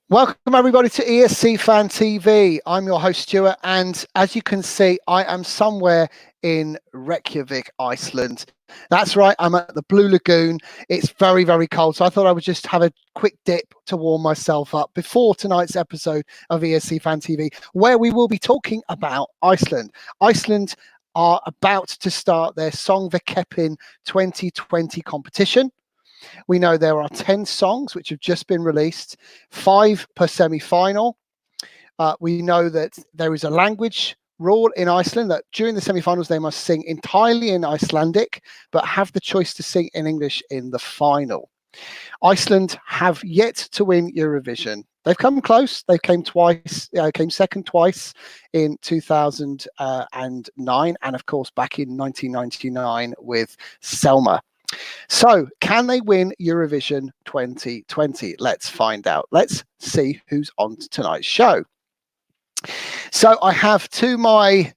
Welcome everybody to ESC Fan TV. I'm your host Stuart, and as you can see, I am somewhere in Reykjavik, Iceland. That's right, I'm at the Blue Lagoon. It's very, very cold, so I thought I would just have a quick dip to warm myself up before tonight's episode of ESC Fan TV, where we will be talking about Iceland. Iceland are about to start their Söngvakeppnin 2020 competition. We know there are 10 songs which have just been released, 5 per semi-final. We know that there is a language rule in Iceland that during the semi-finals they must sing entirely in Icelandic, but have the choice to sing in English in the final. Iceland have yet to win Eurovision. They've come close. They came twice, came second twice in 2009, and of course back in 1999 with Selma. So, can they win Eurovision 2020? Let's find out. Let's see who's on tonight's show. So, I have to my,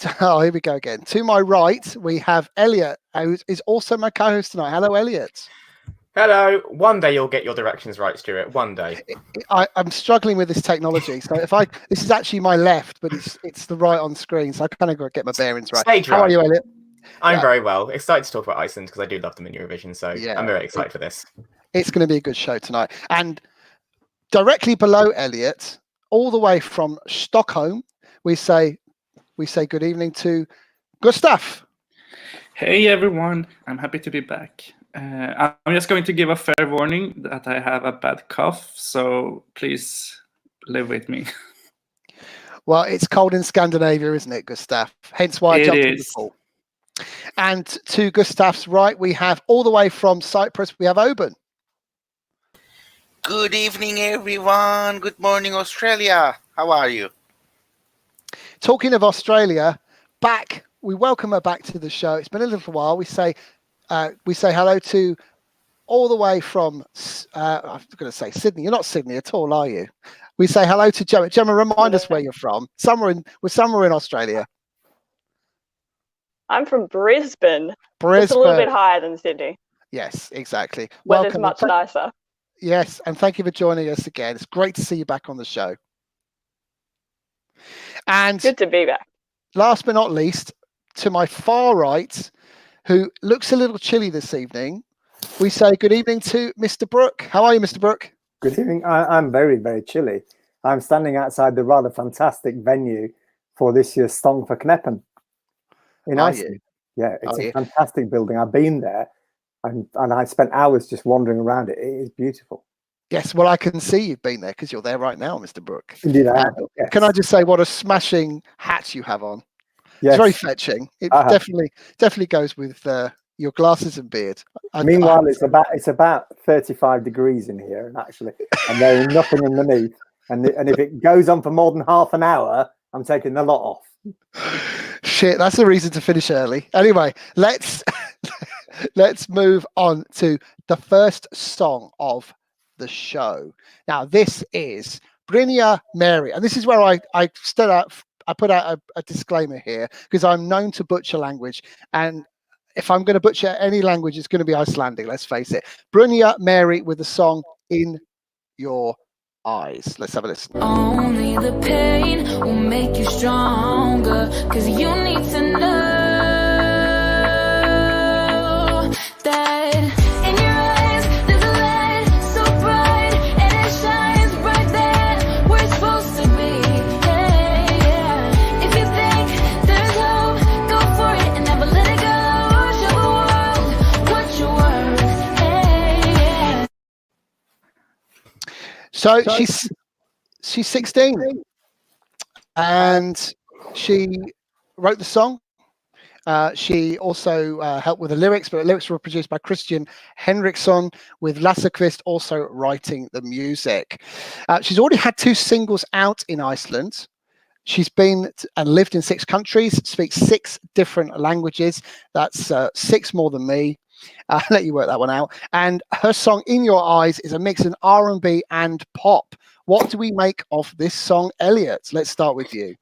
here we go again. To my right, we have Elliot, who is also my co-host tonight. Hello, Elliot. Hello. One day you'll get your directions right, Stuart. One day. I'm struggling with this technology. So, this is actually my left, but it's the right on screen. So, I kind of got to get my bearings right. Stage How right. are you, Elliot? I'm very well. Excited to talk about Iceland because I do love them in Eurovision. So yeah, I'm very excited for this. It's going to be a good show tonight. And directly below Elliot, all the way from Stockholm, we say good evening to Gustav. Hey everyone, I'm happy to be back. I'm just going to give a fair warning that I have a bad cough, so please live with me. Well, it's cold in Scandinavia, isn't it, Gustav? Hence why I jumped in the pool. And to Gustav's right, we have all the way from Cyprus, we have Oban. Good evening, everyone. Good morning, Australia. How are you? Talking of Australia, we welcome her back to the show. It's been a little while. We say hello to all the way from, I'm going to say Sydney. You're not Sydney at all, are you? We say hello to Gemma. Gemma, remind us where you're from. We're somewhere in Australia. I'm from Brisbane. It's a little bit higher than Sydney. Yes, exactly. Weather's much nicer. Yes, and thank you for joining us again. It's great to see you back on the show. And good to be back. Last but not least, to my far right, who looks a little chilly this evening, we say good evening to Mr. Brook. How are you, Mr. Brook? Good evening. I'm very, very chilly. I'm standing outside the rather fantastic venue for this year's Söngvakeppnin in Iceland. Yeah, it's a fantastic building. I've been there and I spent hours just wandering around it. It is beautiful. Yes, well, I can see you've been there because you're there right now, Mr. Brook. Indeed, I have. Yes. Can I just say what a smashing hat you have on? Yes. It's very fetching. It definitely goes with your glasses and beard. Meanwhile, it's about 35 degrees in here, and there is nothing underneath. And if it goes on for more than half an hour, I'm taking the lot off. Shit, that's a reason to finish early. Anyway, let's move on to the first song of the show. Now, this is Brynja Mary, and this is where I put out a disclaimer here because I'm known to butcher language, and if I'm going to butcher any language, it's going to be Icelandic. Let's face it. Brynja Mary with the song "In Your Eyes." Let's have a listen. Only the pain will make you stronger, cause you need to know that in your eyes there's a light so bright and it shines right there where it's supposed to be. Yeah, yeah. If you think there's hope, go for it and never let it go. Show the world what you're worth. Yeah, yeah. So she's 16 and she wrote the song. She also helped with the lyrics, but the lyrics were produced by Christian Henriksson, with Lasse Kvist also writing the music. She's already had 2 singles out in Iceland. She's been and lived in 6 countries, speaks 6 different languages. That's 6 more than me. I'll let you work that one out. And her song "In Your Eyes" is a mix of R&B and pop. What do we make of this song, Elliot? Let's start with you.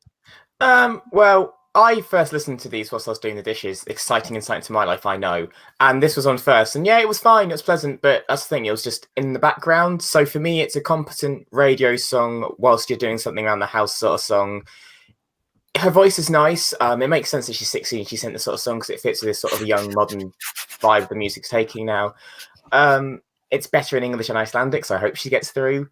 Well, I first listened to these whilst I was doing the dishes. Exciting insight into my life, I know. And this was on first. And yeah, it was fine. It was pleasant. But that's the thing. It was just in the background. So for me, it's a competent radio song whilst you're doing something around the house sort of song. Her voice is nice. It makes sense that she's 16. She sent this sort of song because it fits with this sort of young, modern vibe the music's taking now. It's better in English and Icelandic, so I hope she gets through.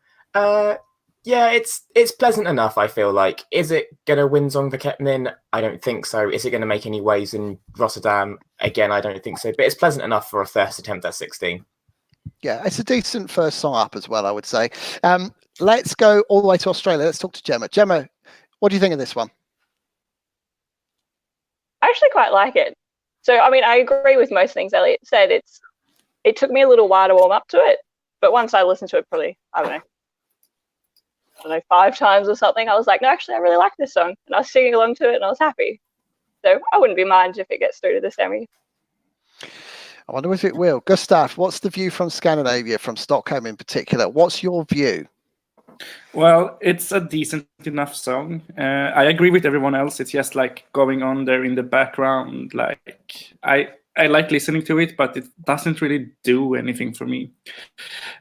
Yeah, it's pleasant enough, I feel like. Is it going to win Söngvakeppnin? I don't think so. Is it going to make any waves in Rotterdam? Again, I don't think so. But it's pleasant enough for a first attempt at 16. Yeah, it's a decent first song up as well, I would say. Let's go all the way to Australia. Let's talk to Gemma. Gemma, what do you think of this one? I actually quite like it. So, I mean, I agree with most things Elliot said. It took me a little while to warm up to it. But once I listened to it probably, I don't know, 5 times or something, I was like, no, actually, I really like this song. And I was singing along to it and I was happy. So I wouldn't be mind if it gets through to the semi. I wonder if it will. Gustav, what's the view from Scandinavia, from Stockholm in particular? What's your view? Well, it's a decent enough song. I agree with everyone else. It's just like going on there in the background. Like I like listening to it, but it doesn't really do anything for me.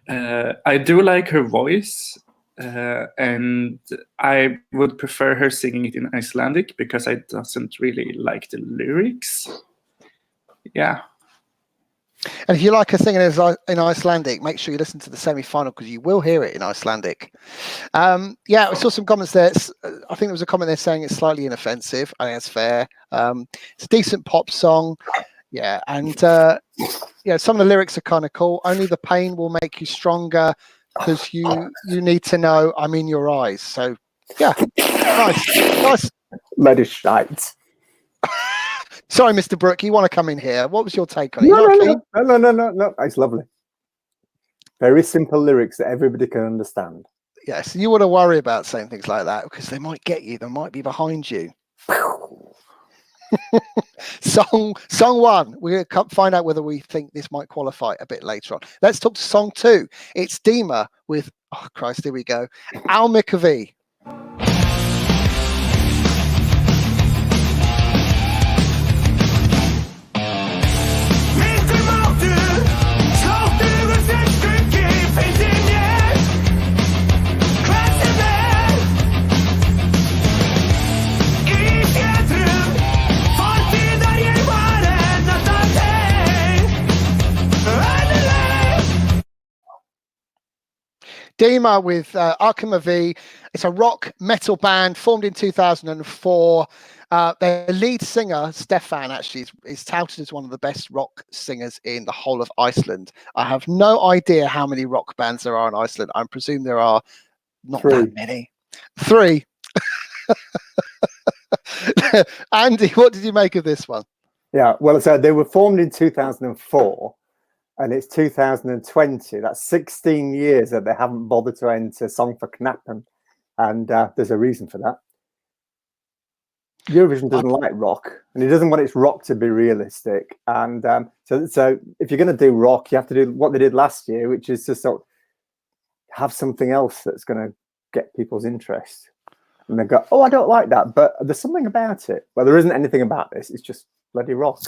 I do like her voice. And I would prefer her singing it in Icelandic because I doesn't really like the lyrics. Yeah. And if you like her singing in Icelandic, make sure you listen to the semi-final because you will hear it in Icelandic. Yeah, I saw some comments there. I think there was a comment there saying it's slightly inoffensive. I think that's fair. It's a decent pop song. Yeah, and yeah, some of the lyrics are kind of cool. Only the pain will make you stronger. Because you need to know I'm in your eyes. So yeah, nice. Let it shite. Sorry, Mr. Brooke, you want to come in here? What was your take on it? No. It's lovely. Very simple lyrics that everybody can understand. Yes, you want to worry about saying things like that because they might get you. They might be behind you. Song 1. We're going to find out whether we think this might qualify a bit later on. Let's talk to song 2. It's Dima with, oh Christ, here we go, Arkham RV. Dima with Arkham RV. It's a rock metal band formed in 2004. Their lead singer, Stefan, actually is touted as one of the best rock singers in the whole of Iceland. I have no idea how many rock bands there are in Iceland. I presume there are not 3. that many. 3. Andy, what did you make of this one? Yeah, well, so they were formed in 2004. And it's 2020. That's 16 years that they haven't bothered to enter Söngvakeppnin, and there's a reason for that. Eurovision doesn't like rock, and it doesn't want its rock to be realistic. And so if you're going to do rock, you have to do what they did last year, which is to sort of have something else that's going to get people's interest. And they go, oh, I don't like that, but there's something about it. Well, there isn't anything about this. It's just bloody rock.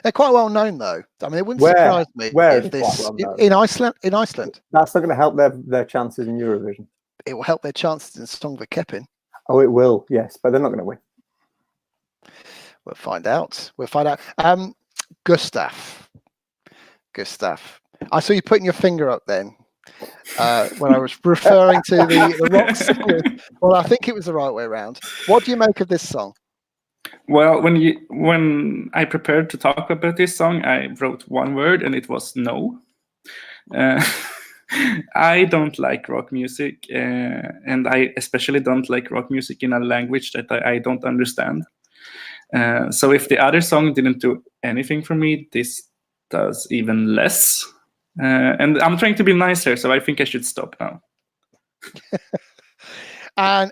They're quite well known, though. I mean, it wouldn't surprise me if this in Iceland. That's not going to help their chances in Eurovision. It will help their chances in Söngvakeppnin. Oh, it will, yes, but they're not going to win. We'll find out. Gustav. I saw you putting your finger up then when I was referring to the rock song. Well, I think it was the right way around. What do you make of this song? Well, when I prepared to talk about this song, I wrote one word, and it was no. I don't like rock music, and I especially don't like rock music in a language that I don't understand. So if the other song didn't do anything for me, this does even less. And I'm trying to be nicer, so I think I should stop now. And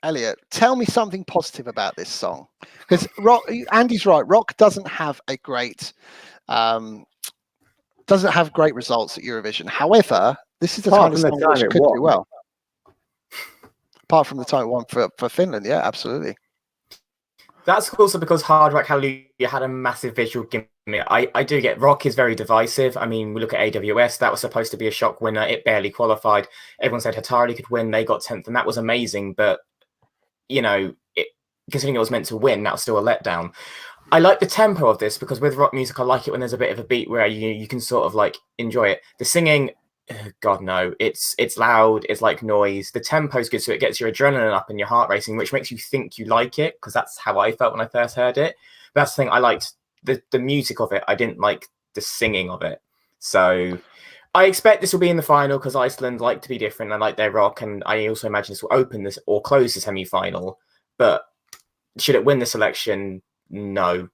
Elliot, tell me something positive about this song, because Andy's right. Rock doesn't have a great, great results at Eurovision. However, this is the kind of song which could do well. Apart from the time it won for Finland, yeah, absolutely. That's also because Hard Rock Hallelujah had a massive visual gimmick. I do get rock is very divisive. I mean, we look at AWS, that was supposed to be a shock winner. It barely qualified. Everyone said Hatari could win. They got 10th, and that was amazing. But, you know, considering it was meant to win, that was still a letdown. I like the tempo of this because with rock music, I like it when there's a bit of a beat where you can sort of like enjoy it. The singing, God no, it's loud, it's like noise. The tempo's good, so it gets your adrenaline up and your heart racing, which makes you think you like it, because that's how I felt when I first heard it. But that's the thing, I liked the music of it. I didn't like the singing of it. So I expect this will be in the final because Iceland like to be different. I like their rock, and I also imagine this will open this or close the semi-final. But should it win the selection? No.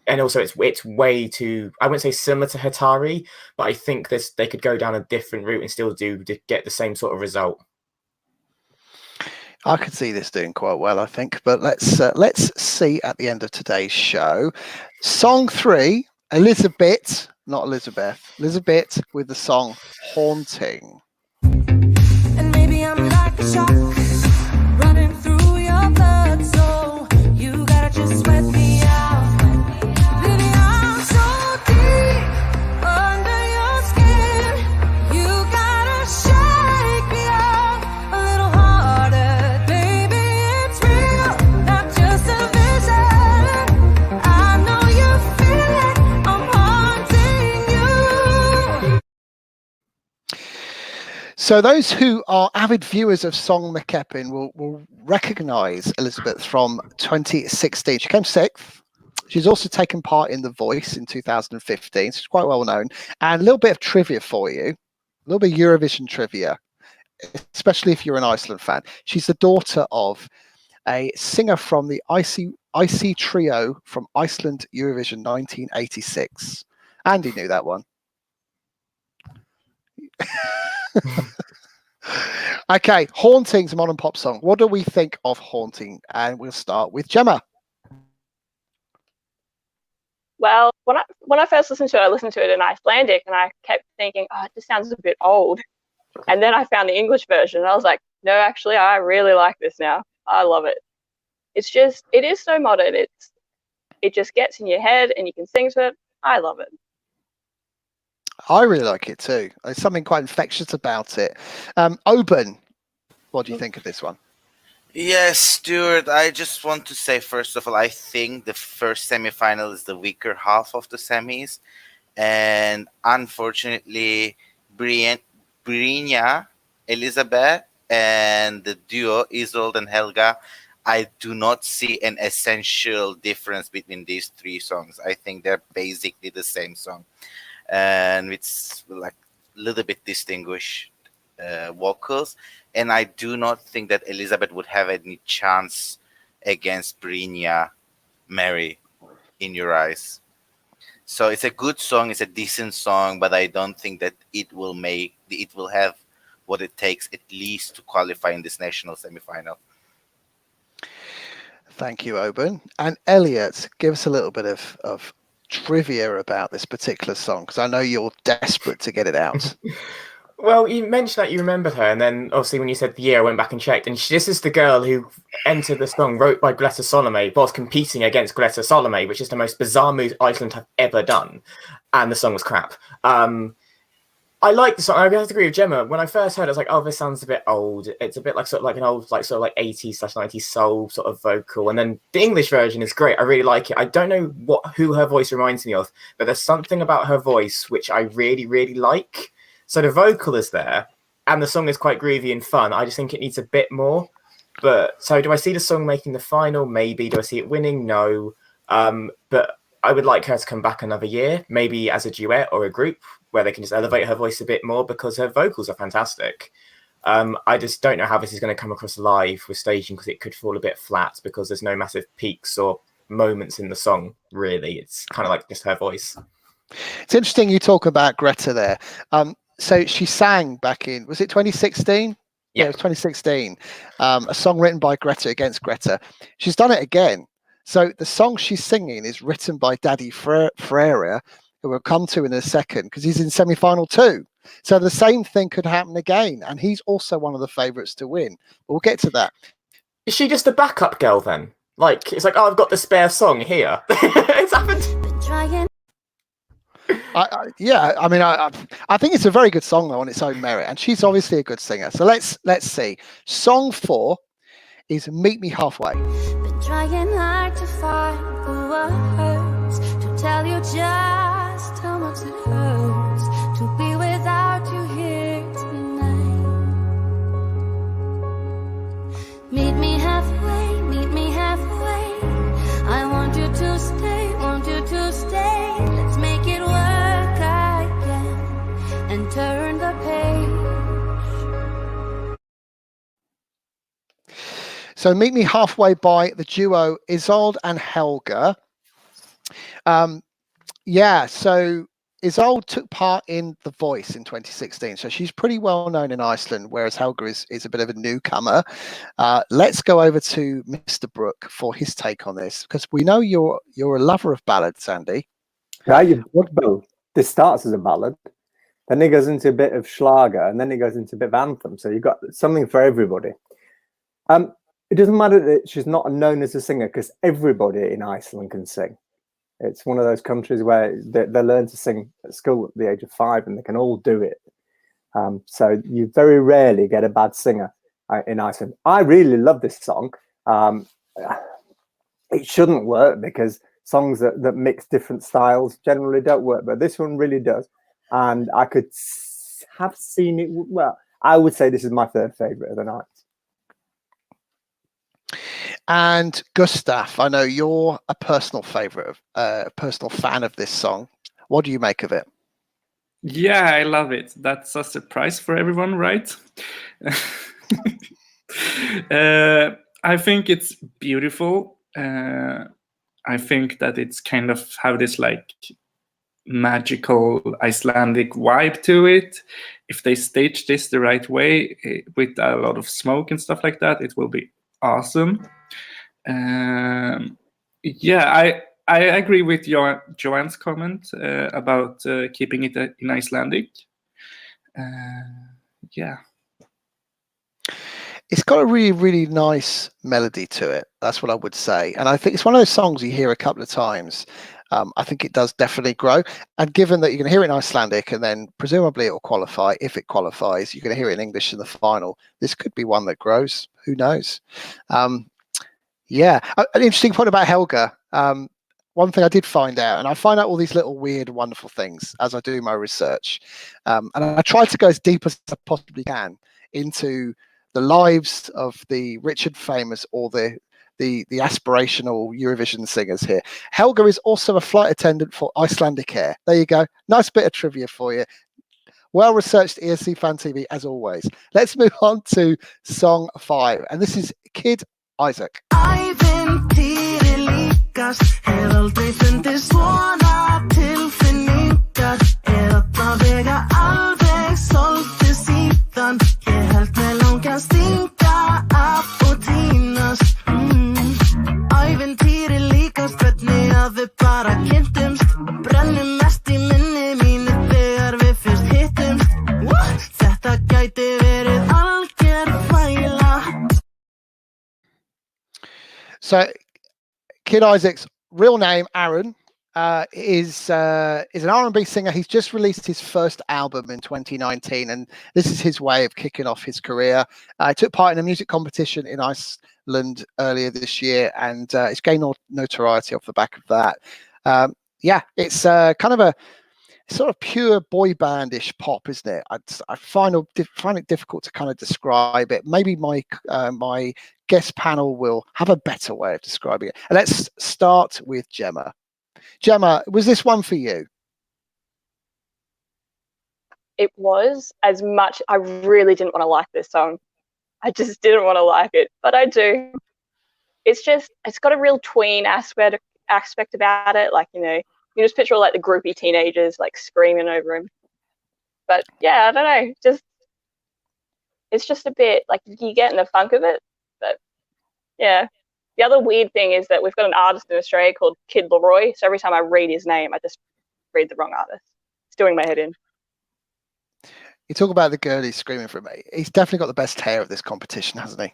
And also, it's way too, I wouldn't say similar to Hatari, but I think they could go down a different route and still get the same sort of result. I could see this doing quite well, I think. But let's see at the end of today's show. Song 3, Elizabeth, not Elizabeth, Elizabeth with the song Haunting. And maybe I'm like a shark running through your blood, so you gotta just sweat me out. Baby, I'm so deep under your skin. You gotta shake me up a little harder. Baby, it's real, not just a vision. I know you feel it, I'm haunting you. So those who are avid viewers of Söngvakeppnin will recognise Elizabeth from 2016. She came 6th. She's also taken part in The Voice in 2015. So she's quite well known. And a little bit of trivia for you, a little bit of Eurovision trivia, especially if you're an Iceland fan. She's the daughter of a singer from the Icy Trio from Iceland Eurovision 1986. Andy knew that one. Okay, Haunting's a modern pop song. What do we think of Haunting? And we'll start with Gemma. Well, when I first listened to it, I listened to it in Icelandic, and I kept thinking, oh, it just sounds a bit old. And then I found the English version, and I was like, no, actually, I really like this now. I love it. It is so modern. It just gets in your head, and you can sing to it. I love it. I really like it too. There's something quite infectious about it. Oben, what do you think of this one? Yes, Stuart, I just want to say, first of all, I think the first semi-final is the weaker half of the semis. And unfortunately, Brynja, Elizabeth, and the duo, Isolde and Helga, I do not see an essential difference between these 3 songs. I think they're basically the same song. And it's like a little bit distinguished vocals. And I do not think that Elizabeth would have any chance against Brynja, Mary, In Your Eyes. So it's a good song, it's a decent song, but I don't think that it will have what it takes at least to qualify in this national semi-final. Thank you, Oben. And Elliot, give us a little bit of trivia about this particular song, because I know you're desperate to get it out. Well, you mentioned that you remembered her, and then obviously when you said the year, I went back and checked, and this is the girl who entered the song, wrote by Greta Salome, was competing against Greta Salome, which is the most bizarre move Iceland have ever done, and the song was crap. I like the song. I have to agree with Gemma. When I first heard it, I was like, oh, this sounds a bit old. It's a bit like sort of like an old, like sort of like 80s/90s soul sort of vocal. And then the English version is great. I really like it. I don't know who her voice reminds me of, but there's something about her voice which I really, really like. So the vocal is there, and the song is quite groovy and fun. I just think it needs a bit more. But so do I see the song making the final? Maybe. Do I see it winning? No. But I would like her to come back another year, maybe as a duet or a group, where they can just elevate her voice a bit more, because her vocals are fantastic. I just don't know how this is going to come across live with staging, because it could fall a bit flat because there's no massive peaks or moments in the song, really. It's kind of like just her voice. It's interesting you talk about Greta there. So she sang back in, was it 2016? Yeah, it was 2016. A song written by Greta against Greta. She's done it again. So the song she's singing is written by Daddy Freire, who we'll come to in a second, because he's in semi-final 2. So the same thing could happen again, and he's also one of the favourites to win. We'll get to that. Is she just a backup girl then? Like, it's like, oh, I've got the spare song here. It's happened. Been trying. Yeah, I mean, I think it's a very good song though on its own merit, and she's obviously a good singer. So let's see. Song 4 is "Meet Me Halfway." Been trying hard to find the words to tell you just how much it hurts to be without you here tonight. Meet me halfway, meet me halfway. I want you to stay, want you to stay. Let's make it work again and turn the page. So "Meet Me Halfway" by the duo Isolde and Helga. Yeah, so Isolde took part in The Voice in 2016, so she's pretty well known in Iceland, whereas Helga is a bit of a newcomer. Let's go over to Mr. Brook for his take on this, because we know you're a lover of ballads, Andy. Yeah, you've got both. This starts as a ballad, then it goes into a bit of Schlager, and then it goes into a bit of anthem. So you've got something for everybody. It doesn't matter that she's not known as a singer, because everybody in Iceland can sing. It's one of those countries where they learn to sing at school at the age of 5, and they can all do it. So you very rarely get a bad singer in Iceland. I really love this song. It shouldn't work, because songs that mix different styles generally don't work, but this one really does. And I could have seen it. Well, I would say this is my 3rd favorite of the night. And Gustav, I know you're a personal favorite, personal fan of this song. What do you make of it? Yeah, I love it. That's a surprise for everyone, right? I think it's beautiful. I think that it's kind of have this like magical Icelandic vibe to it. If they stage this the right way, with a lot of smoke and stuff like that, it will be awesome. Yeah, I agree with Joanne's comment about keeping it in Icelandic. Yeah. It's got a really, really nice melody to it. That's what I would say. And I think it's one of those songs you hear a couple of times. I think it does definitely grow. And given that you're going to hear it in Icelandic, and then presumably it will qualify, if it qualifies, you're going to hear it in English in the final. This could be one that grows. Who knows? Yeah, an interesting point about Helga. One thing I did find out, and I find out all these little weird, wonderful things as I do my research. And I try to go as deep as I possibly can into the lives of the rich and famous, or the aspirational Eurovision singers here. Helga is also a flight attendant for Icelandic Air. There you go. Nice bit of trivia for you. Well researched ESC Fan TV as always. Let's move on to song 5, and this is Kid Isaac. Ævintýri líkast, hef aldrei fundið svona tilfinningar, alla vega alveg svolítið síðan, ég held mig langa að stinga af og týnast. Ævintýri líkast, hvernig að við bara kynntumst, brennum mest í minni mínu þegar við fyrst hittumst. Þetta gæti verið algjör fæla. So, Kid Isaac's real name, Aaron, is an R&B singer. He's just released his first album in 2019, and this is his way of kicking off his career. He took part in a music competition in Iceland earlier this year, and it's gained notoriety off the back of that. Yeah, it's kind of a sort of pure boy bandish pop, isn't it? I find it difficult to kind of describe it. Maybe my guest panel will have a better way of describing it. And let's start with Gemma. Gemma, was this one for you? It was. As much, I really didn't want to like this song. I just didn't want to like it, but I do. It's got a real tween aspect about it. Like, you just picture all like the groupie teenagers like screaming over him. But yeah, I don't know. It's just a bit like you get in the funk of it. But yeah. The other weird thing is that we've got an artist in Australia called Kid Leroy. So every time I read his name, I just read the wrong artist. It's doing my head in. You talk about the girlies screaming for me. He's definitely got the best hair of this competition, hasn't he?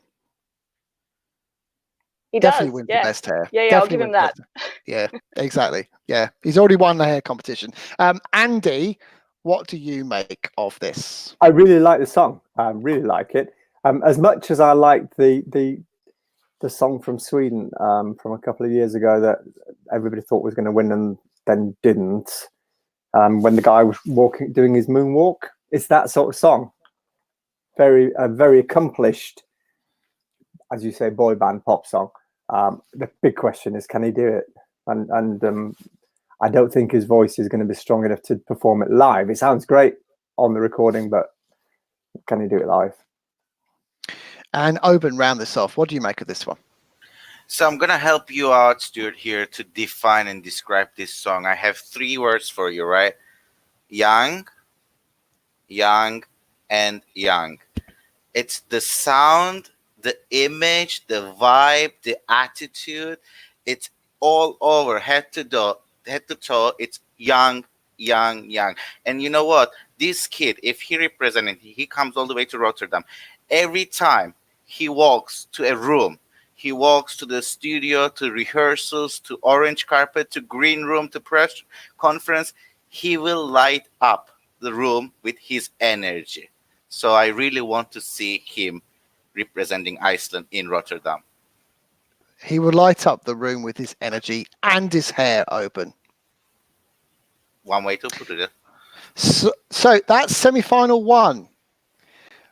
He Definitely does. wins Yeah. the best hair. Yeah, I'll Definitely give him wins that. best- Yeah, exactly. Yeah, he's already won the hair competition. Andy, what do you make of this? I really like the song. I really like it. As much as I liked the song from Sweden from a couple of years ago that everybody thought was going to win and then didn't. When the guy was doing his moonwalk, it's that sort of song. Very accomplished, as you say, boy band pop song. The big question is, can he do it? And I don't think his voice is going to be strong enough to perform it live. It sounds great on the recording, but can he do it live? And Oben, round this off. What do you make of this one? So I'm gonna help you out, Stuart, here to define and describe this song. I have 3 words for you, right? Young, young, and young. It's the sound, the image, the vibe, the attitude. It's all over, head to toe. It's young, young, young. And you know what? This kid, if he represented, he comes all the way to Rotterdam. Every time he walks to a room, he walks to the studio, to rehearsals, to orange carpet, to green room, to press conference, he will light up the room with his energy. So I really want to see him representing Iceland in Rotterdam. He will light up the room with his energy and his hair open. One way to put it. So that's semi-final 1.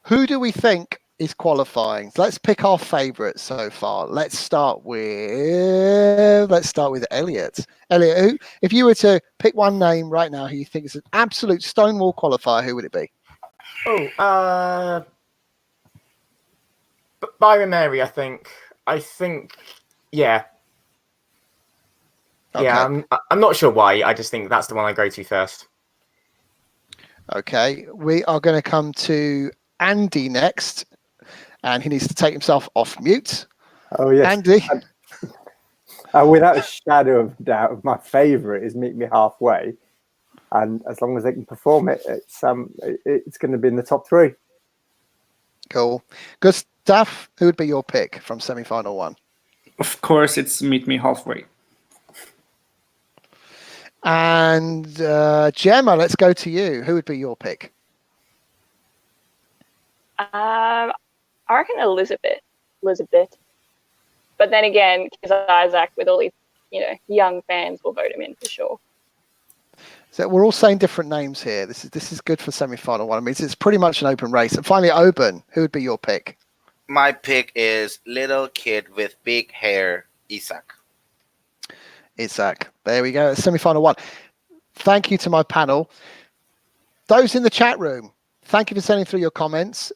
Who do we think is qualifying? Let's pick our favourite so far. Let's start with Elliot. Elliot, who, if you were to pick one name right now who you think is an absolute stonewall qualifier, who would it be? Byron Mary, I think. Yeah. Okay. Yeah, I'm not sure why. I just think that's the one I go to first. Okay, we are going to come to Andy next, and he needs to take himself off mute. Oh yes, Andy. Without a shadow of doubt, my favourite is Meet Me Halfway, and as long as they can perform it, it's going to be in the top 3. Cool. Good stuff. Who would be your pick from semi-final 1? Of course, it's Meet Me Halfway. And Gemma, let's go to you. Who would be your pick? I reckon Elizabeth. But then again, Kiz Isaac, with all these, young fans, will vote him in for sure. So we're all saying different names here. This is good for semi-final 1. I mean, it's pretty much an open race. And finally, Oben, who would be your pick? My pick is little kid with big hair, Isaac. Isaac. There we go. Semi-final 1. Thank you to my panel. Those in the chat room, thank you for sending through your comments.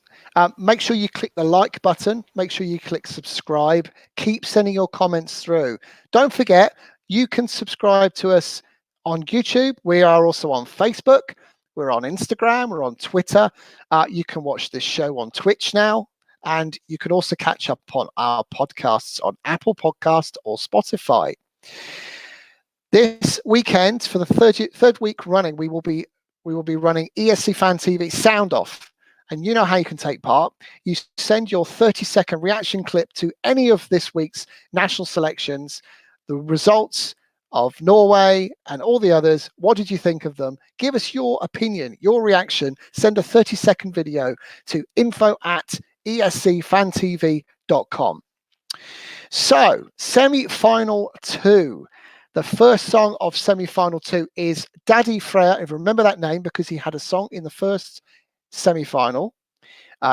Make sure you click the like button. Make sure you click subscribe. Keep sending your comments through. Don't forget, you can subscribe to us on YouTube. We are also on Facebook. We're on Instagram. We're on Twitter. You can watch this show on Twitch now. And you can also catch up on our podcasts on Apple Podcast or Spotify. This weekend, for the third week running, we will be running ESC Fan TV Sound Off. And you know how you can take part. You send your 30-second reaction clip to any of this week's national selections, the results of Norway and all the others. What did you think of them? Give us your opinion, your reaction. Send a 30-second video to info@escfantv.com. So, semi-final 2. The first song of semi-final 2 is Daddy Freya. If you remember that name, because he had a song in the first semi-final,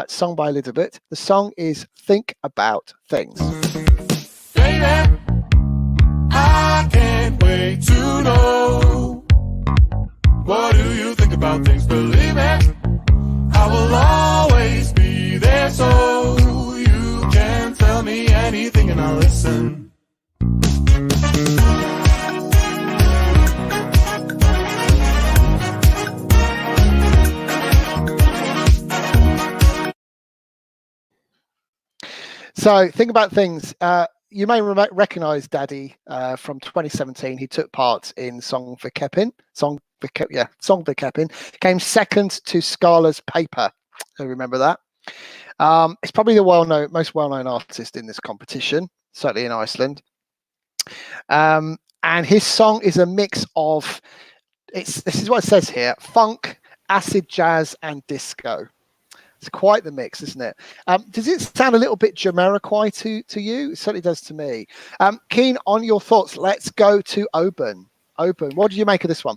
sung by Elizabeth. The song is Think About Things. Baby, I can't wait to know. What do you think about things? Believe it, I will always be there, so you can tell me anything and I'll listen. So, Think About Things. You may recognize Daddy from 2017. He took part in Söngvakeppnin. Söngvakeppnin. Came second to Scala's Paper. I remember that. It's probably the most well-known artist in this competition. certainly in Iceland. And his song is a mix of, this is what it says here, funk, acid jazz, and disco. It's quite the mix, isn't it? Does it sound a little bit Jamiroquai to you? It certainly does to me. Keen on your thoughts. Let's go to Oban. Oban, what do you make of this one?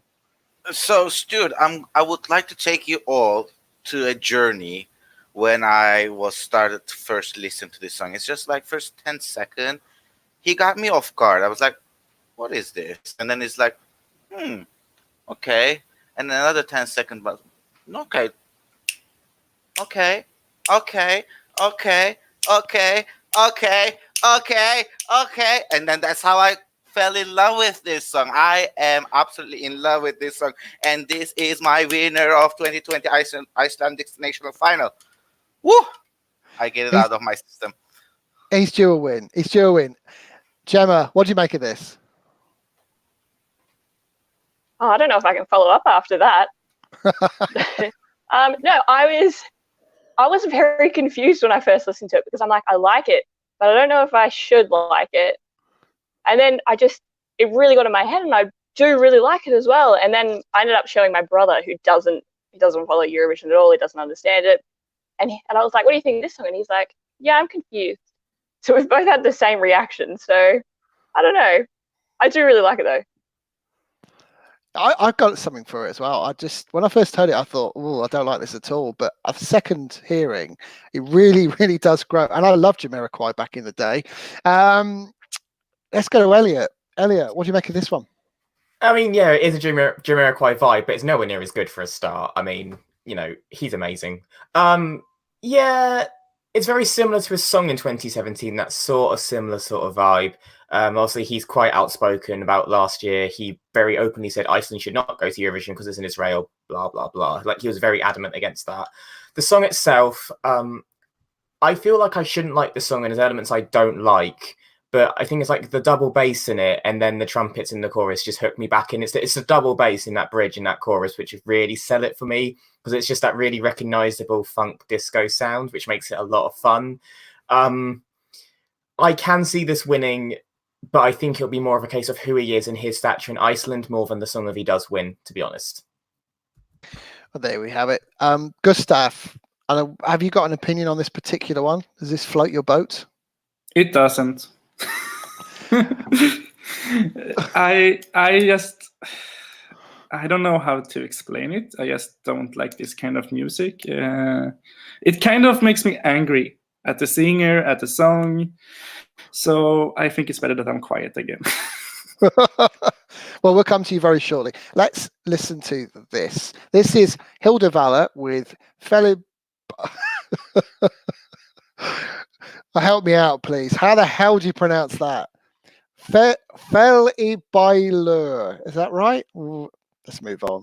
So, Stuart, I would like to take you all to a journey when I was started to first listen to this song. It's just like first 10 seconds, he got me off guard. I was like, what is this? And then it's like, okay. And another 10 seconds, but okay. Okay. And then that's how I fell in love with this song. I am absolutely in love with this song. And this is my winner of 2020 Icelandic National Final. Woo! I get it out of my system. He's due a win. He's due a win. Gemma, what do you make of this? Oh, I don't know if I can follow up after that. No, I was very confused when I first listened to it because I'm like, I like it, but I don't know if I should like it. And then it really got in my head, and I do really like it as well. And then I ended up showing my brother, who doesn't follow Eurovision at all. He doesn't understand it. And I was like, what do you think of this song? And he's like, yeah, I'm confused. So we've both had the same reaction. So I don't know. I do really like it though. I've got something for it as well. When I first heard it, I thought, oh, I don't like this at all. But a second hearing, it really, really does grow. And I loved Jamiroquai back in the day. Let's go to Elliot. Elliot, what do you make of this one? I mean, yeah, it is a Jamiroquai vibe, but it's nowhere near as good for a start. I mean, he's amazing. Yeah, it's very similar to his song in 2017, that similar sort of vibe. Obviously, he's quite outspoken about last year. He very openly said Iceland should not go to Eurovision because it's in Israel, blah, blah, blah. Like, he was very adamant against that. The song itself, I feel like I shouldn't like the song, and there's elements I don't like. But I think it's like the double bass in it and then the trumpets in the chorus just hook me back in. It's the double bass in that bridge, in that chorus, which really sell it for me, because it's just that really recognizable funk disco sound, which makes it a lot of fun. I can see this winning, but I think it'll be more of a case of who he is and his stature in Iceland more than the song if he does win, to be honest. Well, there we have it. Gustav, have you got an opinion on this particular one? Does this float your boat? It doesn't. I don't know how to explain it. I just don't like this kind of music. It kind of makes me angry at the singer, at the song. So I think it's better that I'm quiet again. Well, we'll come to you very shortly. Let's listen to this. This is Hilda Valle with Felib. Help me out, please. How the hell do you pronounce that? Felibailer. Is that right? Let's move on.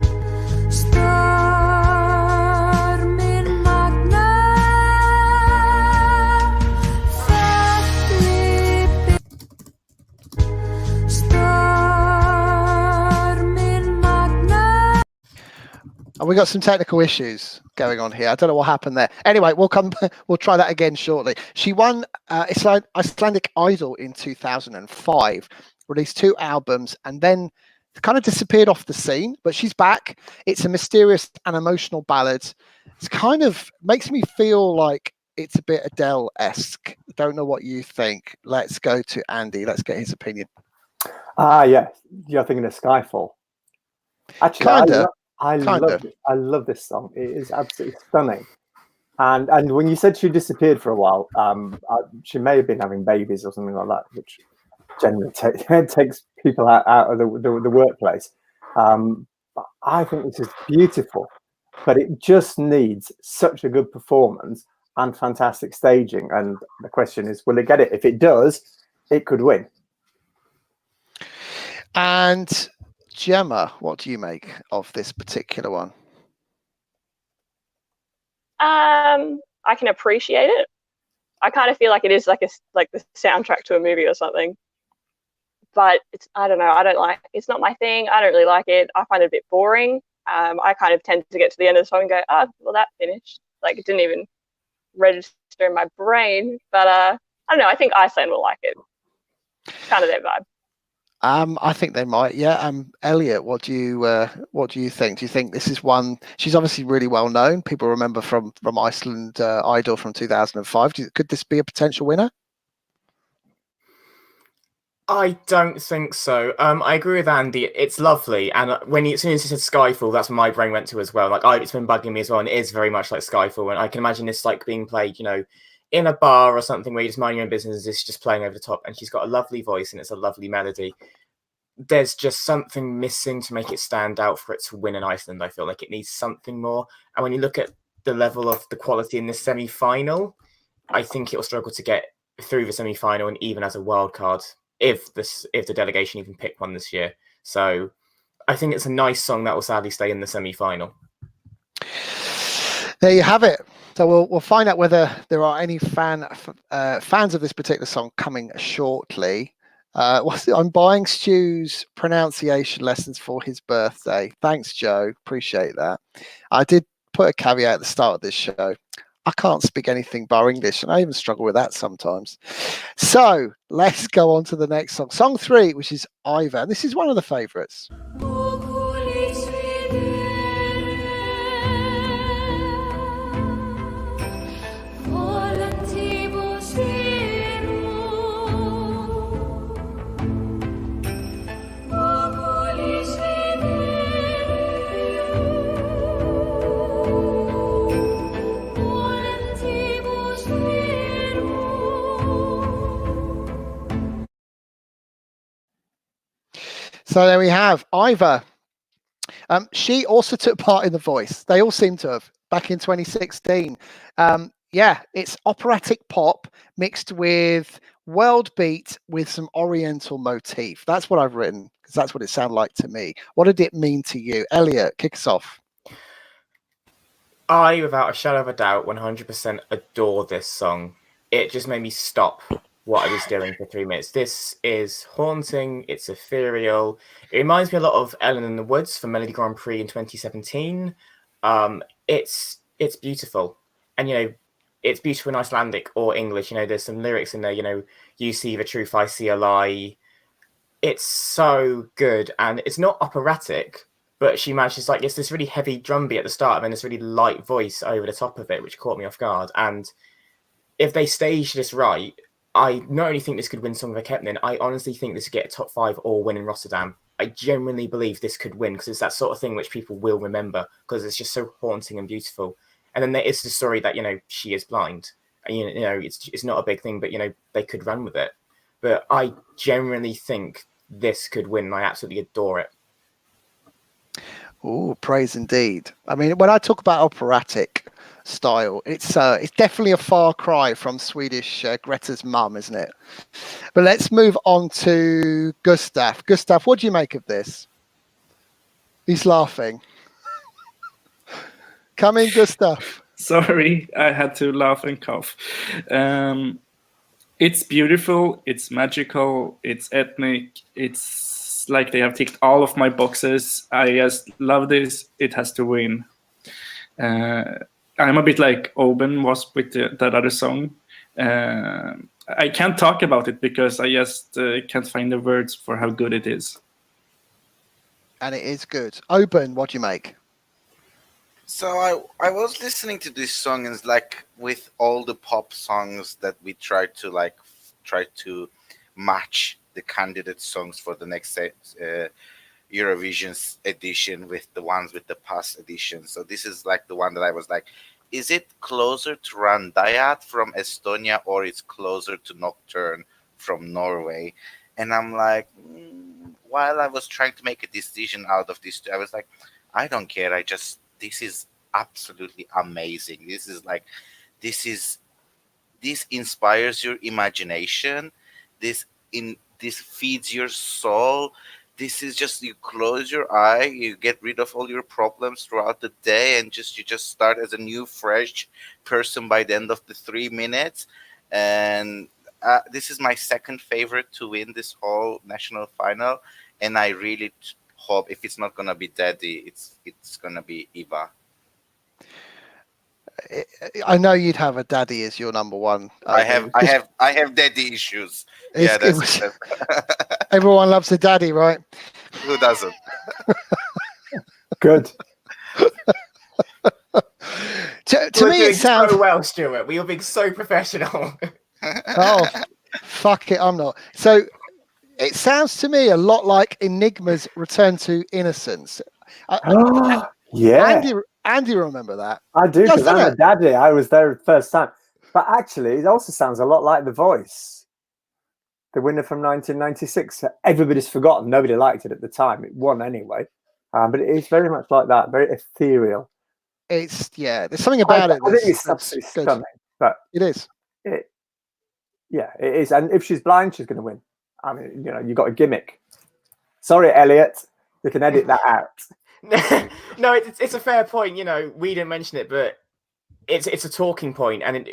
And we got some technical issues going on here. I don't know what happened there. Anyway, we'll try that again shortly. She won Icelandic Idol in 2005, released 2 albums, and then kind of disappeared off the scene. But she's back. It's a mysterious and emotional ballad. It's kind of makes me feel like it's a bit Adele-esque. Don't know what you think. Let's go to Andy. Let's get his opinion. Yeah, you're thinking of Skyfall. Actually, Kinda. I love this song. It is absolutely stunning. And when you said she disappeared for a while, she may have been having babies or something like that, which generally takes people out of the workplace. But I think this is beautiful, but it just needs such a good performance and fantastic staging. And the question is, will it get it? If it does, it could win. And Gemma, what do you make of this particular one? I can appreciate it. I kind of feel like it is like the soundtrack to a movie or something. But I don't know. It's not my thing. I don't really like it. I find it a bit boring. I kind of tend to get to the end of the song and go, oh, well, that finished. Like, it didn't even register in my brain. But I don't know. I think Iceland will like it. kind of their vibe. I think they might. Yeah. Elliot, what do you think? Do you think this is one? She's obviously really well known. People remember from Iceland Idol from 2005. Could this be a potential winner? I don't think so. I agree with Andy. It's lovely, and as soon as he said Skyfall, that's what my brain went to as well. Like, it's been bugging me as well, and it is very much like Skyfall. And I can imagine this like being played, in a bar or something where you just mind your own business. It's just playing over the top, and she's got a lovely voice, and it's a lovely melody. There's just something missing to make it stand out for it to win in Iceland. I feel like it needs something more. And when you look at the level of the quality in this semi-final, I think it will struggle to get through the semi-final and even as a wild card if the delegation even pick one this year. So I think it's a nice song that will sadly stay in the semi-final. There you have it. So we'll find out whether there are any fans of this particular song coming shortly. I'm buying Stu's pronunciation lessons for his birthday. Thanks, Joe. Appreciate that. I did put a caveat at the start of this show. I can't speak anything bar English, and I even struggle with that sometimes. So let's go on to the next song. Song 3, which is Iva. This is one of the favorites. So there we have Iva. She also took part in The Voice. They all seem to have back in 2016. Yeah, it's operatic pop mixed with world beat with some oriental motif. That's what I've written because that's what it sounded like to me. What did it mean to you? Elliot, kick us off. I, without a shadow of a doubt, 100% adore this song. It just made me stop what I was doing for 3 minutes. This is haunting. It's ethereal. It reminds me a lot of Ellen in the Woods from Melody Grand Prix in 2017. It's beautiful, and it's beautiful in Icelandic or English. There's some lyrics in there. You see the truth, I see a lie. It's so good, and it's not operatic, but she manages it's this really heavy drum beat at the start, and then this really light voice over the top of it, which caught me off guard. And if they stage this right, I not only think this could win Söngvakeppnin, I honestly think this could get a top 5 or win in Rotterdam. I genuinely believe this could win because it's that sort of thing which people will remember because it's just so haunting and beautiful. And then there is the story that, she is blind. And, it's not a big thing, but, they could run with it. But I genuinely think this could win. And I absolutely adore it. Oh, praise indeed. I mean, when I talk about operatic style, it's definitely a far cry from Swedish Greta's mum, isn't it? But let's move on to Gustav. Gustav, what do you make of this? He's laughing. Come in, Gustav. Sorry, I had to laugh and cough. It's beautiful, it's magical, it's ethnic, it's like they have ticked all of my boxes. I just love this. It has to win. I'm a bit like Oben was with that other song. I can't talk about it because I just can't find the words for how good it is. And it is good. Oben, what do you make? So I was listening to this song, and it's like with all the pop songs that we try to match the candidate songs for the next Eurovision edition with the ones with the past edition. So this is like the one that I was like, is it closer to Randayat from Estonia or it's closer to Nocturne from Norway? And I'm like, while I was trying to make a decision out of these two, I was like, I don't care. This is absolutely amazing. This inspires your imagination. This feeds your soul. This is just, you close your eye, you get rid of all your problems throughout the day, and you just start as a new, fresh person by the end of the 3 minutes. And this is my second favorite to win this whole national final. And I really hope, if it's not gonna be Daddy, it's gonna be Iva. I know you'd have a Daddy as your number one. I have daddy issues. Yeah, Everyone loves a daddy, right? Who doesn't? Good. To me, it sounds so well, Stuart. We were being so professional. Oh, fuck it, I'm not. So it sounds to me a lot like Enigma's Return to Innocence. Yeah. Andy, remember that? I do, because Doesn't I'm a it? daddy. I was there the first time. But actually, it also sounds a lot like The Voice, the winner from 1996. Everybody's forgotten. Nobody liked it at the time. It won anyway. But it is very much like that, very ethereal. It's, yeah, there's something about it. I think it's absolutely stunning. But it is. Yeah, it is. And if she's blind, she's going to win. I mean, you know, you got a gimmick. Sorry, Elliot. You can edit that out. No, it's a fair point. You know, we didn't mention it, but it's a talking point, and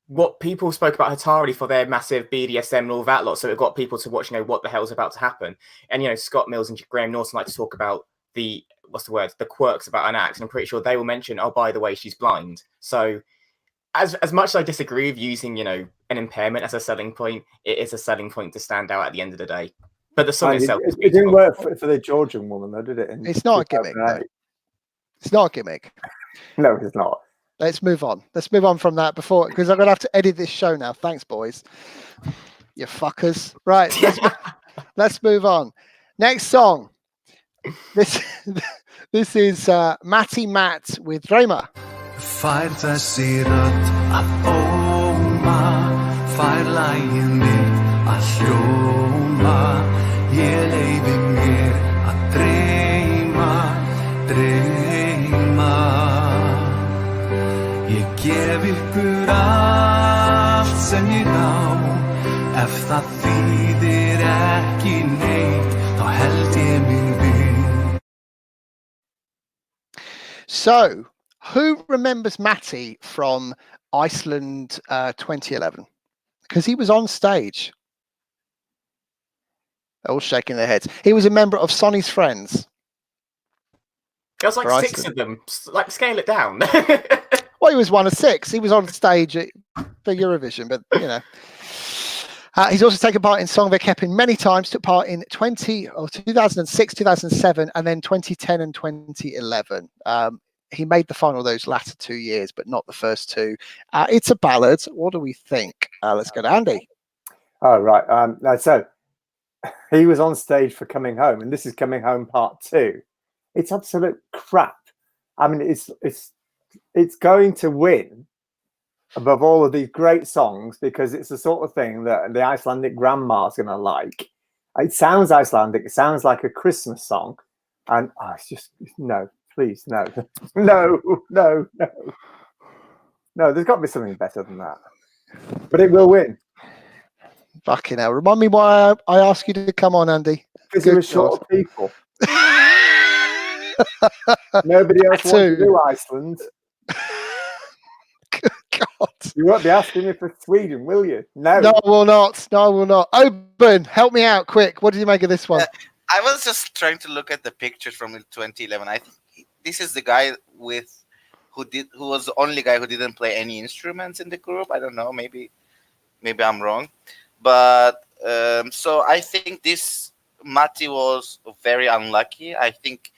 what people spoke about Hatari for their massive BDSM and all that lot. So it got people to watch, you know, what the hell's about to happen. And you know, Scott Mills and Graham Norton like to talk about the quirks about an act, and I'm pretty sure they will mention, oh, by the way, she's blind. So as much as I disagree with using, you know, an impairment as a selling point, it is a selling point to stand out at the end of the day. But the song itself is it didn't work for the Georgian woman, though, did it? It's not a gimmick. No. It's not a gimmick. No, it's not. Let's move on. Let's move on from that because I'm going to have to edit this show now. Thanks, boys. You fuckers. Right. Let's move on. Next song. This is Matty Matt with Drauma. Fær þessi rödd að óma, fær lagið mitt að hljóma, ég leyfi mér að dreyma, ég gef ykkur allt sem ég á, ef það þýðir ekki neitt, þá held ég mig við. So, who remembers Matty from Iceland 2011? Because he was on stage. They're all shaking their heads. He was a member of Sonny's Friends. There was like six of them. Like, scale it down. Well, he was one of six. He was on stage for Eurovision, but you know. He's also taken part in Söngvakeppnin many times. Took part in 2006, 2007, and then 2010 and 2011. He made the final those latter 2 years, but not the first two. It's a ballad. What do we think? Let's go to Andy. Oh, right. So he was on stage for Coming Home, and this is Coming Home Part 2. It's absolute crap. I mean, it's going to win above all of these great songs because it's the sort of thing that the Icelandic grandma's going to like. It sounds Icelandic. It sounds like a Christmas song. And it's just, no, please, no. No, there's got to be something better than that. But it will win. Fucking hell. Remind me why I asked you to come on, Andy. Because you were short of people. Nobody else wants to do Iceland. Good God. You won't be asking me for Sweden, will you? No. No, I will not. No, I will not. Open, help me out quick. What did you make of this one? I was just trying to look at the pictures from 2011. I think this is the guy who was the only guy who didn't play any instruments in the group. I don't know. Maybe I'm wrong. But so I think this Matty was very unlucky. I think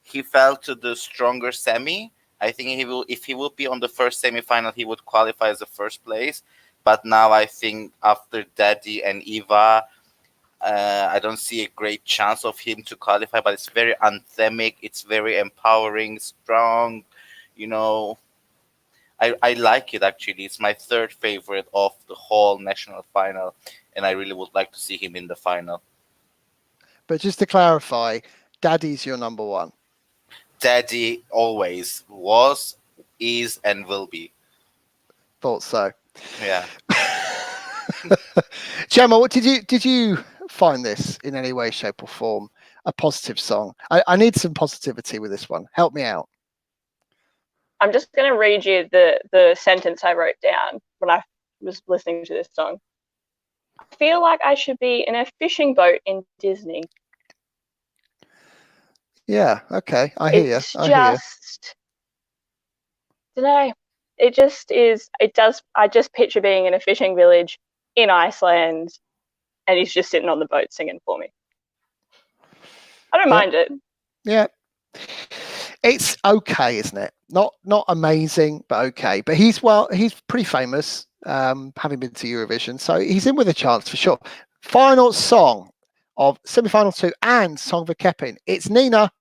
he fell to the stronger semi. I think if he will be on the first semi-final, he would qualify as the first place. But now I think after Daddy and Eva, I don't see a great chance of him to qualify. But it's very anthemic. It's very empowering, strong. You know, I like it, actually. It's my third favorite of the whole national final. And I really would like to see him in the final. But just to clarify, Daddy's your number one. Daddy always was, is, and will be. Thought so. Yeah. Gemma, what did you find this in any way, shape, or form a positive song? I need some positivity with this one. Help me out. I'm just going to read you the sentence I wrote down when I was listening to this song. I feel like I should be in a fishing boat in Disney. Yeah, okay. I hear you. Don't know. it just is. It does. I just picture being in a fishing village in Iceland, and he's just sitting on the boat singing for me. I don't mind it. Yeah. It's okay, isn't it? Not amazing, but okay. But he's pretty famous, having been to Eurovision, so he's in with a chance for sure. Final song of semi-final 2 and Söngvakeppnin. It's Nina.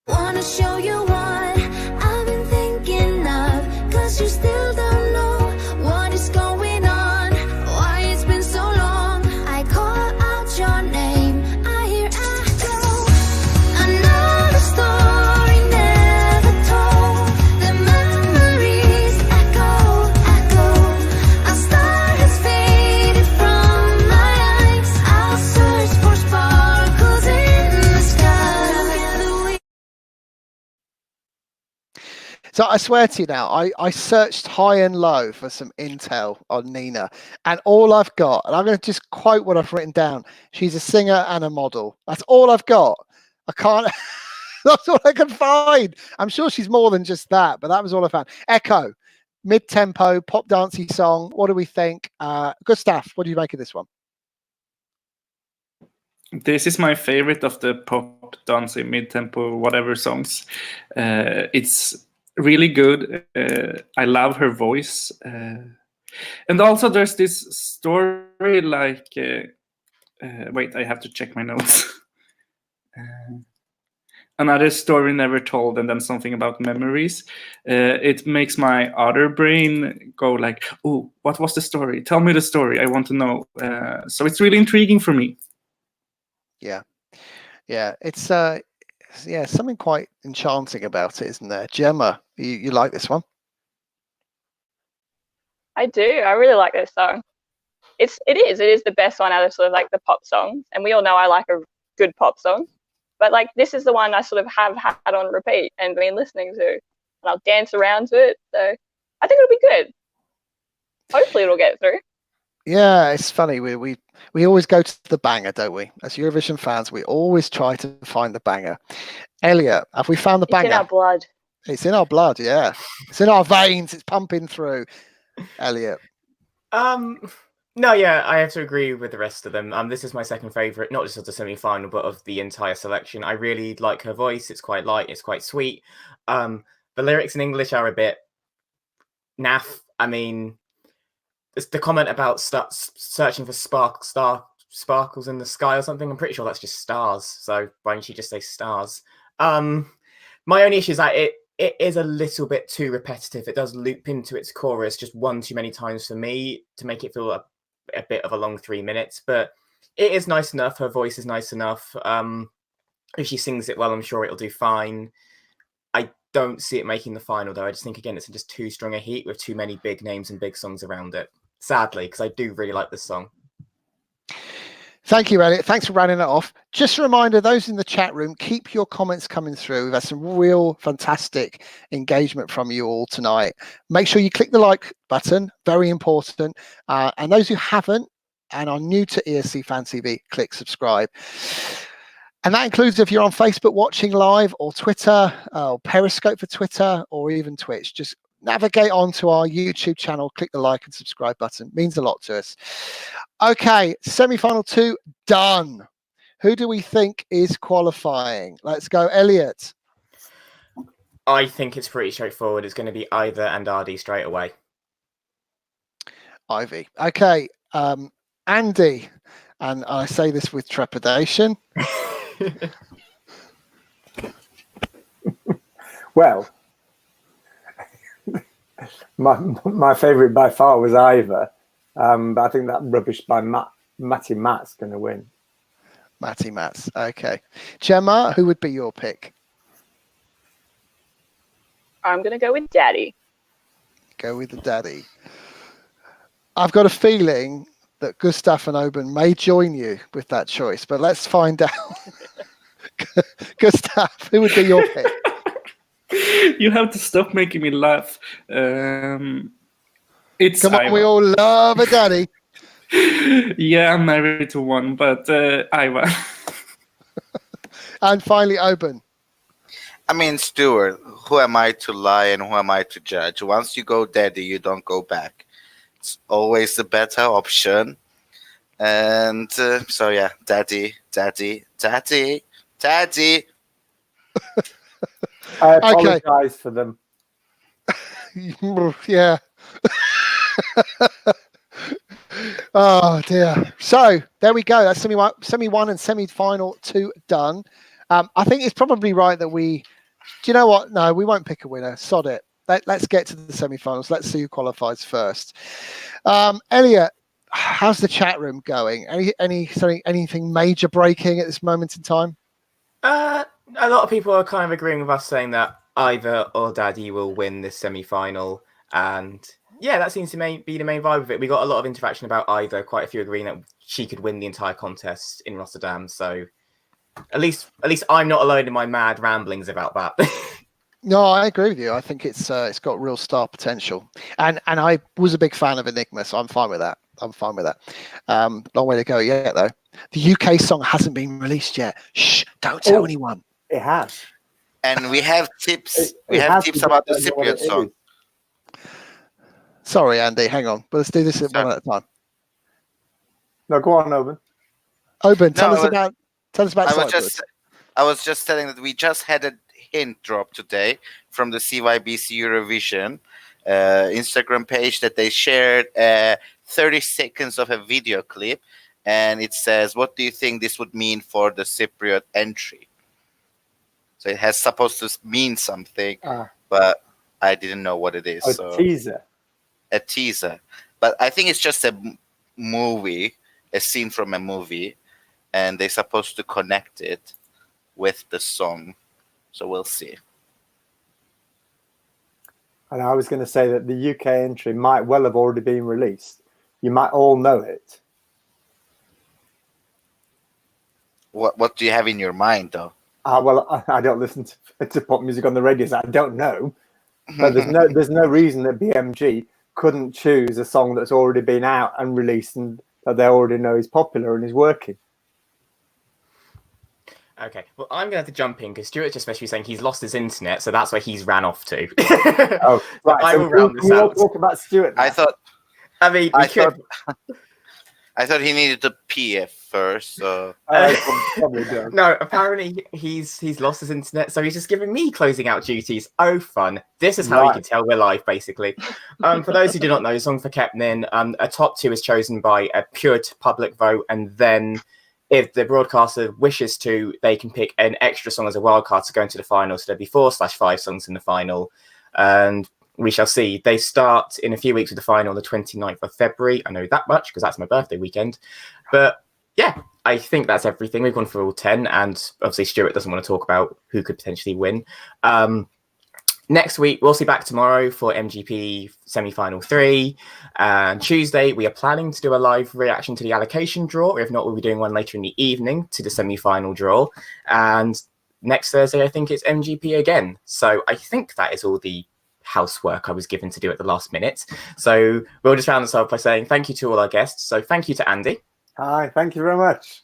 Wanna show you what I've been thinking of, 'cause you still don't know what is going on, why it's been so long. I call out your name, I hear echo, another story never told. The memories echo, echo. A star has faded from my eyes. I'll search for sparkles in the sky. So I swear to you now, I searched high and low for some intel on Nina, and all I've got, and I'm going to just quote what I've written down. She's a singer and a model. That's all I've got. I can't. That's all I can find. I'm sure she's more than just that, but that was all I found. Echo, mid-tempo, pop dancey song. What do we think? Gustav, what do you make of this one? This is my favorite of the pop, dancing, mid-tempo, whatever songs. It's really good. I love her voice. And also there's this story like... wait, I have to check my notes. Another story never told, and then something about memories. It makes my other brain go like, oh, what was the story? Tell me the story. I want to know. So it's really intriguing for me. Yeah. It's something quite enchanting about it, isn't there? Gemma, you like this one? I do. I really like this song. It is the best one out of sort of like the pop songs, and we all know I like a good pop song. But like this is the one I sort of have had on repeat and been listening to, and I'll dance around to it. So I think it'll be good. Hopefully it'll get through. Yeah, it's funny. We always go to the banger, don't we? As Eurovision fans, we always try to find the banger. Elliot, have we found the banger? It's in our blood. It's in our blood, yeah. It's in our veins. It's pumping through. Elliot. No, yeah, I have to agree with the rest of them. This is my second favourite, not just of the semi-final, but of the entire selection. I really like her voice. It's quite light. It's quite sweet. The lyrics in English are a bit naff. I mean, it's the comment about searching for sparkles in the sky or something. I'm pretty sure that's just stars. So why don't you just say stars? My only issue is that it is a little bit too repetitive. It does loop into its chorus just one too many times for me to make it feel a bit of a long 3 minutes, but it is nice enough. Her voice is nice enough. If she sings it well, I'm sure it'll do fine. I don't see it making the final, though. I just think, again, it's just too strong a heat with too many big names and big songs around it. Sadly, because I do really like this song. Thank you, Elliot. Thanks for rounding it off. Just a reminder, those in the chat room, keep your comments coming through. We've had some real fantastic engagement from you all tonight. Make sure you click the like button, very important. And those who haven't and are new to ESC Fan TV, click subscribe. And that includes if you're on Facebook watching live, or Twitter, or Periscope for Twitter, or even Twitch. Just navigate onto our YouTube channel, click the like and subscribe button. It means a lot to us. Okay, semi-final 2 done. Who do we think is qualifying? Let's go, Elliot. I think it's pretty straightforward. It's going to be Ivy and Ardy straight away. Ivy. Okay, Andy, and I say this with trepidation. Well, my favourite by far was Ivor, but I think that rubbish by Matty Matt's going to win. Matty Matts. Okay, Gemma, who would be your pick? I'm going to go with Daddy. Go with the daddy. I've got a feeling that Gustav and Oben may join you with that choice, but let's find out. Gustav, who would be your pick? You have to stop making me laugh. It's Come on, Ivor. we all love a daddy. Yeah, I'm married to one, but Ivor. And finally, Oben. I mean, Stuart, who am I to lie and who am I to judge? Once you go daddy, you don't go back. It's always the better option. And so, yeah, daddy. I apologize for them. Yeah. Oh dear. So there we go. That's semi one and semi-final 2 done. I think it's probably right that do you know what? No, we won't pick a winner. Sod it. Let's get to the semi-finals. Let's see who qualifies first. Elliot, how's the chat room going? Anything major breaking at this moment in time? A lot of people are kind of agreeing with us, saying that either or Daddy will win this semi-final, and yeah, that seems to be the main vibe of it. We got a lot of interaction about either. Quite a few agreeing that she could win the entire contest in Rotterdam. So at least I'm not alone in my mad ramblings about that. No, I agree with you. I think it's got real star potential, and I was a big fan of Enigma, so I'm fine with that. Long way to go yet, though. The UK song hasn't been released yet. Shh! Don't tell anyone. It has. And we have tips. We have tips about the Cypriot song. Sorry, Andy. Hang on. But let's do this one at a time. No, go on, Oben. Oben, tell us about I was just telling that we just had a hint drop today from the CYBC Eurovision Instagram page that they shared 30 seconds of a video clip, and it says, "What do you think this would mean for the Cypriot entry?" So it has supposed to mean something, but I didn't know what it is. A teaser. But I think it's just a movie, a scene from a movie, and they're supposed to connect it with the song. So we'll see. And I was going to say that the UK entry might well have already been released. You might all know it. What do you have in your mind, though? Well, I don't listen to pop music on the radio, so I don't know. But there's no reason that BMG couldn't choose a song that's already been out and released and that they already know is popular and is working. Okay, well, I'm going to have to jump in because Stuart just especially saying he's lost his internet, so that's where he's ran off to. Oh, right. I will round this out. Talk about Stuart now. I thought he needed to pee at first. So probably do. No, apparently he's lost his internet, so he's just giving me closing out duties. Oh, fun! This is how you can tell we're live, basically. For those who do not know, Söngvakeppnin, a top 2 is chosen by a pure public vote, and then if the broadcaster wishes to, they can pick an extra song as a wildcard to go into the final. So there'll be 4/5 songs in the final, and we shall see. They start in a few weeks with the final on the 29th of February. I know that much because that's my birthday weekend. But yeah, I think that's everything. We've gone through all 10, and obviously Stuart doesn't want to talk about who could potentially win. Next week, we'll see back tomorrow for MGP semi-final 3. And Tuesday, we are planning to do a live reaction to the allocation draw. If not, we'll be doing one later in the evening to the semi-final draw. And next Thursday, I think it's MGP again. So I think that is all the housework I was given to do at the last minute. So we'll just round this off by saying thank you to all our guests. So thank you to Andy. Hi, thank you very much.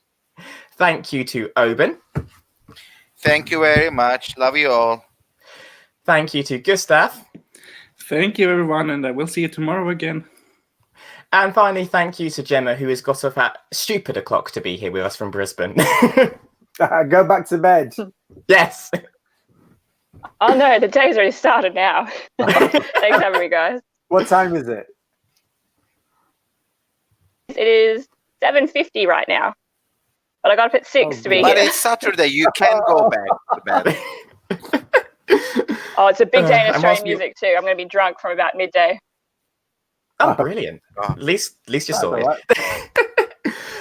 Thank you to Oben. Thank you very much. Love you all. Thank you to Gustav. Thank you, everyone, and I will see you tomorrow again. And finally, thank you to Gemma, who has got off at stupid o'clock to be here with us from Brisbane. Go back to bed. Yes. Oh no, the day's already started now. Thanks for having me, guys. What time is it? It is 7:50 right now, but I got up at 6 to be But here. it's Saturday. You can go back to bed. Oh, it's a big day in Australian music too. I'm going to be drunk from about midday. Oh, brilliant. At least you're sorted. Right.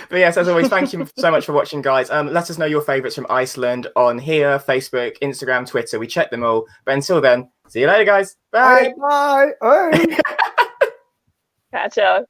But yes, as always, thank you so much for watching, guys. Let us know your favourites from Iceland on here, Facebook, Instagram, Twitter. We check them all. But until then, see you later, guys. Bye. Bye. Catch up.